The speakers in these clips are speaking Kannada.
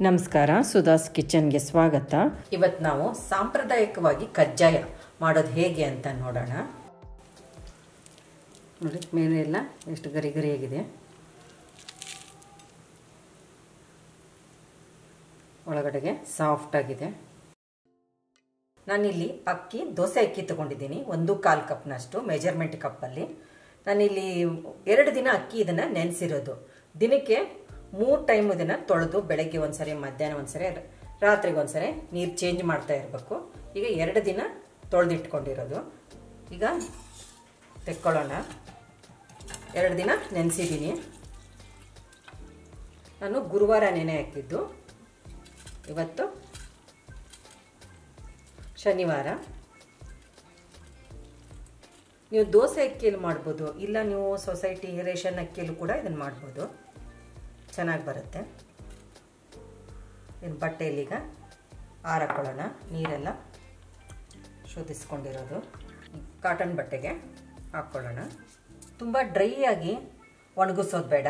ನಮಸ್ಕಾರ, ಸುಧಾಸ್ ಕಿಚನ್ಗೆ ಸ್ವಾಗತ. ಇವತ್ತು ನಾವು ಸಾಂಪ್ರದಾಯಿಕವಾಗಿ ಕಜ್ಜಾಯ ಮಾಡೋದು ಹೇಗೆ ಅಂತ ನೋಡೋಣ. ನೋಡಿ, ಮೇಲೆ ಎಲ್ಲ ಎಷ್ಟು ಗರಿ ಗರಿಯಾಗಿದೆ, ಒಳಗಡೆಗೆ ಸಾಫ್ಟ್ ಆಗಿದೆ. ನಾನಿಲ್ಲಿ ದೋಸೆ ಅಕ್ಕಿ ತಗೊಂಡಿದ್ದೀನಿ, 1/4 ಕಪ್ನಷ್ಟು ಮೆಜರ್ಮೆಂಟ್ ಕಪ್ಪಲ್ಲಿ. ನಾನಿಲ್ಲಿ 2 ದಿನ ಅಕ್ಕಿ ಇದನ್ನು ನೆನೆಸಿರೋದು. ದಿನಕ್ಕೆ 3 ಟೈಮ್ ಇದನ್ನು ತೊಳೆದು, ಬೆಳಗ್ಗೆ ಒಂದ್ಸರಿ, ಮಧ್ಯಾಹ್ನ ಒಂದ್ಸರಿ, ರಾತ್ರಿಗೆ ಒಂದ್ಸರಿ ನೀರು ಚೇಂಜ್ ಮಾಡ್ತಾ ಇರಬೇಕು. ಈಗ 2 ದಿನ ತೊಳೆದಿಟ್ಕೊಂಡಿರೋದು. ಈಗ ತೆಕ್ಕೊಳ್ಳೋಣ. 2 ದಿನ ನೆನೆಸಿದ್ದೀನಿ. ನಾನು ಗುರುವಾರ ನೆನೆ ಹಾಕಿದ್ದು, ಇವತ್ತು ಶನಿವಾರ. ನೀವು ದೋಸೆ ಅಕ್ಕಿಯಲ್ಲಿ ಮಾಡ್ಬೋದು, ಇಲ್ಲ ನೀವು ಸೊಸೈಟಿ ರೇಷನ್ ಅಕ್ಕಿಯಲ್ಲೂ ಕೂಡ ಇದನ್ನು ಮಾಡ್ಬೋದು, ಚೆನ್ನಾಗಿ ಬರುತ್ತೆ. ಇನ್ನು ಬಟ್ಟೆಯಲ್ಲಿ ಈಗ ಹಾಕೊಳ್ಳೋಣ. ನೀರೆಲ್ಲ ಶೋಧಿಸ್ಕೊಂಡಿರೋದು ಕಾಟನ್ ಬಟ್ಟೆಗೆ ಹಾಕ್ಕೊಳ್ಳೋಣ. ತುಂಬ ಡ್ರೈ ಆಗಿ ಒಣಗಿಸೋದು ಬೇಡ,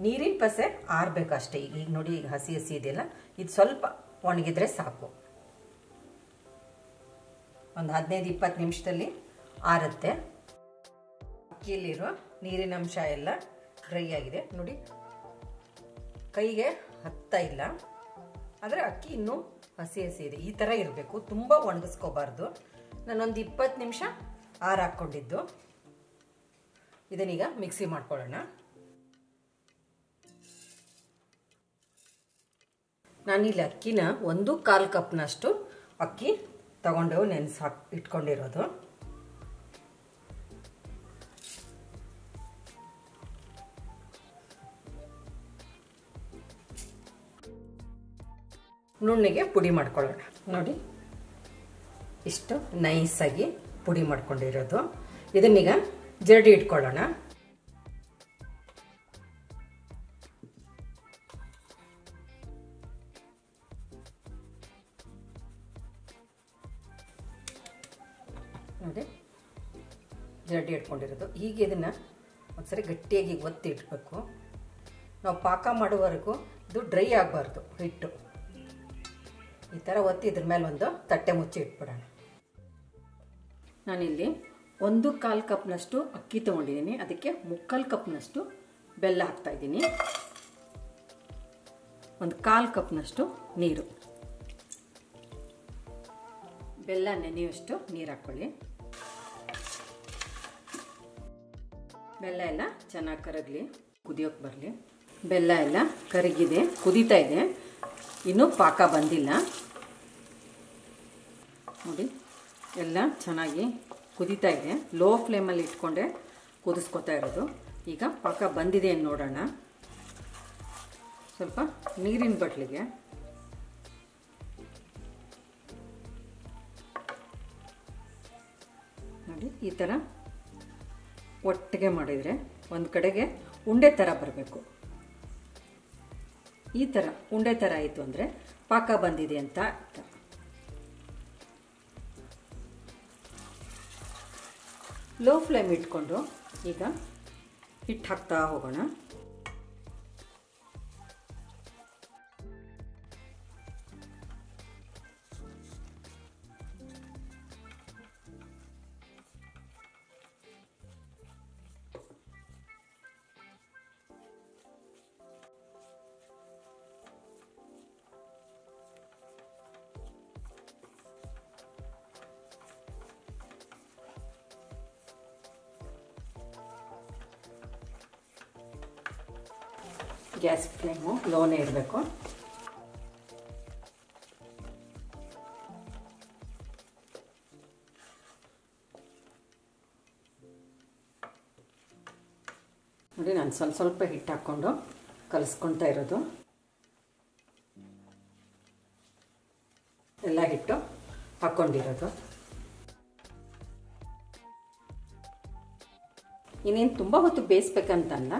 ನೀರಿನ ಪಸೆ ಆರಬೇಕು ಅಷ್ಟೇ. ಈಗ ನೋಡಿ, ಈಗ ಹಸಿ ಹಸಿ ಇದೆಯಲ್ಲ, ಇದು ಸ್ವಲ್ಪ ಒಣಗಿದ್ರೆ ಸಾಕು. ಒಂದು 15-20 ನಿಮಿಷದಲ್ಲಿ ಆರುತ್ತೆ. ಅಕ್ಕಿಯಲ್ಲಿರೋ ನೀರಿನ ಅಂಶ ಎಲ್ಲ ಡ್ರೈ ಆಗಿದೆ ನೋಡಿ, ಕೈಗೆ ಹತ್ತಾ ಇಲ್ಲ. ಆದರೆ ಅಕ್ಕಿ ಇನ್ನೂ ಹಸಿ ಹಸಿ ಇದೆ, ಈ ಥರ ಇರಬೇಕು, ತುಂಬ ಒಣಗಿಸ್ಕೋಬಾರ್ದು. ನಾನೊಂದು 20 ನಿಮಿಷ ಹಾಕೊಂಡಿದ್ದು. ಇದನ್ನೀಗ ಮಿಕ್ಸಿ ಮಾಡ್ಕೊಳ್ಳೋಣ. ನಾನಿಲ್ಲಿ ಅಕ್ಕಿನ 1/4 ಕಪ್ನಷ್ಟು ಅಕ್ಕಿ ತಗೊಂಡು ಇಟ್ಕೊಂಡಿರೋದು. ನುಣ್ಣಗೆ ಪುಡಿ ಮಾಡ್ಕೊಳ್ಳೋಣ. ನೋಡಿ, ಇಷ್ಟು ನೈಸಾಗಿ ಪುಡಿ ಮಾಡ್ಕೊಂಡಿರೋದು. ಇದನ್ನೀಗ ಜರಡಿ ಇಟ್ಕೊಳ್ಳೋಣ. ನೋಡಿ, ಜರಡಿ ಇಟ್ಕೊಂಡಿರೋದು. ಹೀಗೆ ಇದನ್ನು ಒಂದ್ಸರಿ ಗಟ್ಟಿಯಾಗಿ ಒತ್ತಿ ಇಟ್ಬೇಕು. ನಾವು ಪಾಕ ಮಾಡುವವರೆಗೂ ಇದು ಡ್ರೈ ಆಗಬಾರ್ದು ಹಿಟ್ಟು. ಈ ಥರ ಒತ್ತಿ ಇದ್ರ ಮೇಲೆ ಒಂದು ತಟ್ಟೆ ಮುಚ್ಚಿ ಇಟ್ಬಿಡೋಣ. ನಾನಿಲ್ಲಿ 1/4 ಕಪ್ನಷ್ಟು ಅಕ್ಕಿ ತೊಗೊಂಡಿದ್ದೀನಿ, ಅದಕ್ಕೆ 3/4 ಕಪ್ನಷ್ಟು ಬೆಲ್ಲ ಹಾಕ್ತಾಯಿದ್ದೀನಿ. 1/4 ಕಪ್ನಷ್ಟು ನೀರು, ಬೆಲ್ಲ ನೆನೆಯುವಷ್ಟು ನೀರು ಹಾಕ್ಕೊಳ್ಳಿ. ಬೆಲ್ಲ ಎಲ್ಲ ಚೆನ್ನಾಗಿ ಕರಗಲಿ, ಕುದಿಯೋಕೆ ಬರಲಿ. ಬೆಲ್ಲ ಎಲ್ಲ ಕರಗಿದೆ, ಕುದೀತಾ ಇದೆ, ಇನ್ನೂ ಪಾಕ ಬಂದಿಲ್ಲ. ನೋಡಿ, ಎಲ್ಲ ಚೆನ್ನಾಗಿ ಕುದೀತಾ ಇದೆ. ಲೋ ಫ್ಲೇಮಲ್ಲಿ ಇಟ್ಕೊಂಡೆ ಕುದಿಸ್ಕೊತಾ ಇರೋದು. ಈಗ ಪಾಕ ಬಂದಿದೆ ಅಂತ ನೋಡೋಣ. ಸ್ವಲ್ಪ ನೀರಿನ ಬಟ್ಲಿಗೆ ನೋಡಿ, ಈ ಥರ ಒಟ್ಟಿಗೆ ಮಾಡಿದರೆ ಒಂದು ಕಡೆಗೆ ಉಂಡೆ ಥರ ಬರಬೇಕು. ಈ ಥರ ಉಂಡೆ ಥರ ಆಯಿತು ಅಂದರೆ ಪಾಕ ಬಂದಿದೆ ಅಂತ ಅರ್ಥ. ಲೋ ಫ್ಲೇಮ್ ಇಟ್ಕೊಂಡು ಈಗ ಹಿಟ್ಟು ಹಾಕ್ತಾ ಹೋಗೋಣ. ಗ್ಯಾಸ್ ಫ್ಲೇಮು ಲೋನೇ ಇರಬೇಕು. ನೋಡಿ, ನಾನು ಸ್ವಲ್ಪ ಹಿಟ್ಟು ಹಾಕ್ಕೊಂಡು ಕಲಿಸ್ಕೊಳ್ತಾ ಇರೋದು. ಎಲ್ಲ ಹಿಟ್ಟು ಹಾಕ್ಕೊಂಡಿರೋದು. ಇನ್ನೇನು ತುಂಬ ಹೊತ್ತು ಬೇಯಿಸ್ಬೇಕಂತಲ್ಲ,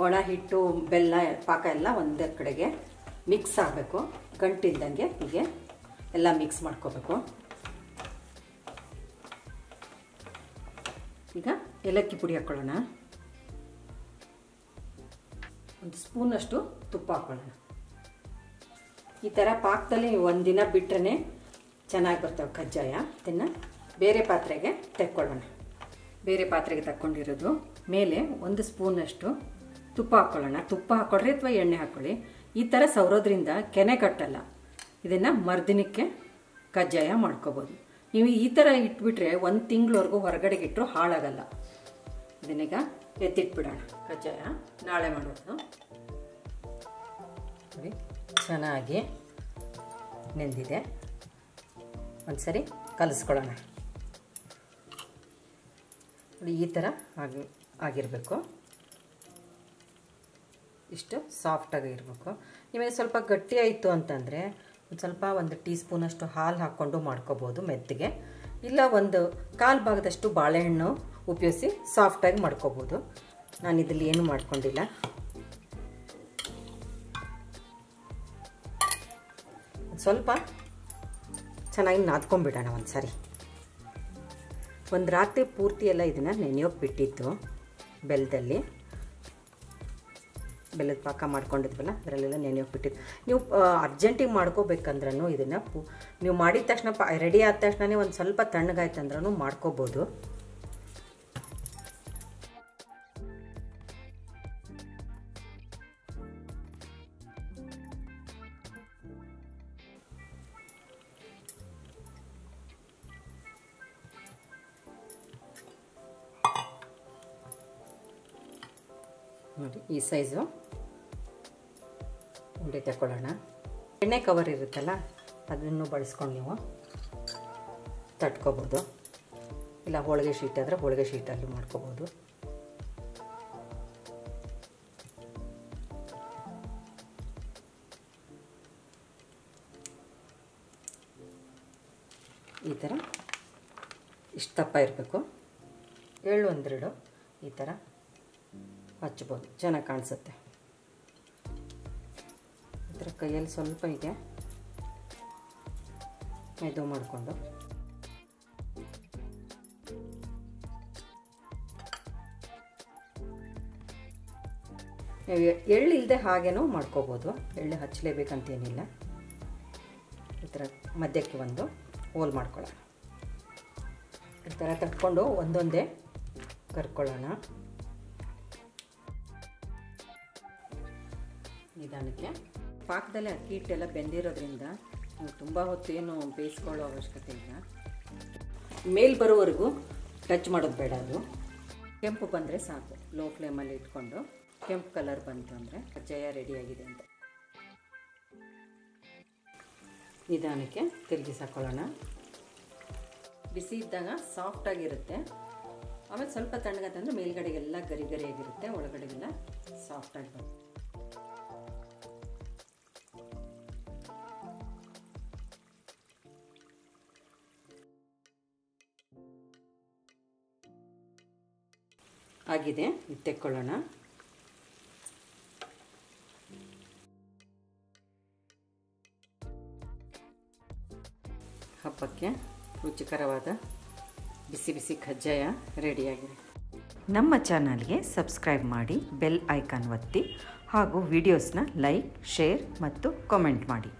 ಒಣ ಹಿಟ್ಟು ಬೆಲ್ಲ ಪಾಕ ಎಲ್ಲ ಒಂದೇ ಕಡೆಗೆ ಮಿಕ್ಸ್ ಆಗಬೇಕು. ಗಂಟಿಲ್ದಂಗೆ ಹೀಗೆ ಎಲ್ಲ ಮಿಕ್ಸ್ ಮಾಡ್ಕೋಬೇಕು. ಈಗ ಏಲಕ್ಕಿ ಪುಡಿ ಹಾಕ್ಕೊಳ್ಳೋಣ. ಒಂದು ಸ್ಪೂನಷ್ಟು ತುಪ್ಪ ಹಾಕೊಳ್ಳೋಣ. ಈ ಥರ ಪಾಕದಲ್ಲಿ ಒಂದಿನ ಬಿಟ್ಟರೆ ಚೆನ್ನಾಗಿ ಬರ್ತವೆ ಕಜ್ಜಾಯ. ಇದನ್ನು ಬೇರೆ ಪಾತ್ರೆಗೆ ತೆಕ್ಕೊಳ್ಳೋಣ. ಬೇರೆ ಪಾತ್ರೆಗೆ ತಕ್ಕೊಂಡಿರೋದು ಮೇಲೆ ಒಂದು ಸ್ಪೂನಷ್ಟು ತುಪ್ಪ ಹಾಕ್ಕೊಳ್ಳೋಣ. ತುಪ್ಪ ಹಾಕ್ಕೊಳ್ರಿ ಅಥವಾ ಎಣ್ಣೆ ಹಾಕ್ಕೊಳ್ಳಿ. ಈ ಥರ ಸವರೋದ್ರಿಂದ ಕೆನೆ ಕಟ್ಟಲ್ಲ. ಇದನ್ನು ಮರುದಿನಕ್ಕೆ ಕಜ್ಜಾಯ ಮಾಡ್ಕೋಬೋದು. ನೀವು ಈ ಥರ ಇಟ್ಬಿಟ್ರೆ 1 ತಿಂಗಳವರೆಗೂ ಹೊರಗಡೆಗೆ ಇಟ್ಟರು ಹಾಳಾಗಲ್ಲ. ಇದನ್ನೀಗ ಎತ್ತಿಟ್ಬಿಡೋಣ. ಕಜ್ಜಾಯ ನಾಳೆ ಮಾಡೋದು. ನೋಡಿ ಚೆನ್ನಾಗಿ ನೆಂದಿದೆ. ಒಂದ್ಸರಿ ಕಲಿಸ್ಕೊಳ್ಳೋಣ. ನೋಡಿ ಈ ಥರ ಆಗಿರಬೇಕು. ಇಷ್ಟು ಸಾಫ್ಟಾಗಿ ಇರಬೇಕು. ನಿಮಗೆ ಸ್ವಲ್ಪ ಗಟ್ಟಿ ಆಯಿತು ಅಂತಂದರೆ ಒಂದು ಟೀ ಸ್ಪೂನಷ್ಟು ಹಾಲು ಹಾಕ್ಕೊಂಡು ಮಾಡ್ಕೋಬೋದು ಮೆತ್ತಗೆ. ಇಲ್ಲ ಒಂದು 1/4 ಭಾಗದಷ್ಟು ಬಾಳೆಹಣ್ಣು ಉಪಯೋಗಿಸಿ ಸಾಫ್ಟಾಗಿ ಮಾಡ್ಕೋಬೋದು. ನಾನು ಇದರಲ್ಲಿ ಏನು ಮಾಡ್ಕೊಂಡಿಲ್ಲ. ಸ್ವಲ್ಪ ಚೆನ್ನಾಗಿ ನಾದ್ಕೊಂಡ್ಬಿಡೋಣ ಒಂದ್ಸರಿ. ಒಂದು ರಾತ್ರಿ ಪೂರ್ತಿ ಎಲ್ಲ ಇದನ್ನು ನೆನೆಯೋಕೆ ಬಿಟ್ಟಿತ್ತು. ಬೆಲ್ಲದ ಪಾಕ ಮಾಡ್ಕೊಂಡಿದ್ವಲ್ಲ ಅದರಲ್ಲೆಲ್ಲ ನೆನೆಯೋಕೆ ಬಿಟ್ಟಿತ್ತು. ನೀವು ಅರ್ಜೆಂಟಿಗೆ ಮಾಡ್ಕೋಬೇಕಂದ್ರೂ ಇದನ್ನು ನೀವು ಮಾಡಿದ ತಕ್ಷಣ ರೆಡಿ ಆದ ತಕ್ಷಣವೇ ಒಂದು ಸ್ವಲ್ಪ ತಣ್ಣಗಾಯ್ತಂದ್ರೂ ಮಾಡ್ಕೋಬೋದು. ನೋಡಿ ಈ ಸೈಜು ಉಂಡೆ ತಗೊಳ್ಳೋಣ. ಎಣ್ಣೆ ಕವರ್ ಇರುತ್ತಲ್ಲ ಅದನ್ನು ಬಳಸ್ಕೊಂಡು ನೀವು ತಟ್ಕೋಬೋದು. ಇಲ್ಲ ಹೋಳಿಗೆ ಶೀಟ್ ಆದರೆ ಹೋಳಿಗೆ ಶೀಟಲ್ಲಿ ಮಾಡ್ಕೋಬೋದು. ಈ ಥರ ಇಷ್ಟು ದಪ್ಪ ಇರಬೇಕು. ಎಳ್ಳು 1-2 ಈ ಥರ ಹಚ್ಬೋದು, ಚೆನ್ನಾಗಿ ಕಾಣಿಸುತ್ತೆ. ಈ ಥರ ಕೈಯಲ್ಲಿ ಸ್ವಲ್ಪ ಹೀಗೆ ಮೆದು ಮಾಡಿಕೊಂಡು ಎಳ್ಳು ಇಲ್ಲದೆ ಹಾಗೇನೂ ಮಾಡ್ಕೋಬೋದು. ಎಳ್ಳು ಹಚ್ಚಲೇಬೇಕಂತೇನಿಲ್ಲ. ಈ ಥರ ಮಧ್ಯಕ್ಕೆ ಒಂದು ಹೋಲ್ ಮಾಡ್ಕೊಳ್ಳೋಣ. ಈ ಥರ ತಟ್ಕೊಂಡು ಒಂದೊಂದೇ ಕರ್ಕೊಳ್ಳೋಣ. ನಿಧಾನಕ್ಕೆ ಪಾಕದಲ್ಲಿ ಅಕ್ಕಿ ಹಿಟ್ಟೆಲ್ಲ ಬೆಂದಿರೋದ್ರಿಂದ ನೀವು ತುಂಬ ಹೊತ್ತು ಏನು ಬೇಯಿಸ್ಕೊಳ್ಳೋ ಅವಶ್ಯಕತೆ ಇಲ್ಲ. ಮೇಲ್ ಬರೋವರೆಗೂ ಟಚ್ ಮಾಡೋದು ಬೇಡ. ಅದು ಕೆಂಪು ಬಂದರೆ ಸಾಕು. ಲೋ ಫ್ಲೇಮಲ್ಲಿ ಇಟ್ಕೊಂಡು ಕೆಂಪು ಕಲರ್ ಬಂತು ಅಂದರೆ ಕಜ್ಜಾಯ ರೆಡಿಯಾಗಿದೆ ಅಂತ. ನಿಧಾನಕ್ಕೆ ತಿರುಗಿಸಾಕೊಳ್ಳೋಣ. ಬಿಸಿ ಇದ್ದಾಗ ಸಾಫ್ಟಾಗಿರುತ್ತೆ. ಆಮೇಲೆ ಸ್ವಲ್ಪ ತಣ್ಣಗಾತಂದರೆ ಮೇಲ್ಗಡೆಗೆಲ್ಲ ಗರಿ ಗರಿಯಾಗಿರುತ್ತೆ, ಒಳಗಡೆಗೆಲ್ಲ ಸಾಫ್ಟಾಗಿ ಬರುತ್ತೆ. ಆಗಿದೆ, ಇದು ತೆಕ್ಕೊಳ್ಳೋಣ. ಹಬ್ಬಕ್ಕೆ ರುಚಿಕರವಾದ ಬಿಸಿ ಬಿಸಿ ಕಜ್ಜಾಯ ರೆಡಿಯಾಗಿದೆ. ನಮ್ಮ ಚಾನಲ್ಗೆ ಸಬ್ಸ್ಕ್ರೈಬ್ ಮಾಡಿ, ಬೆಲ್ ಐಕಾನ್ ಒತ್ತಿ ಹಾಗೂ ವಿಡಿಯೋಸ್ನ ಲೈಕ್, ಶೇರ್ ಮತ್ತು ಕಾಮೆಂಟ್ ಮಾಡಿ.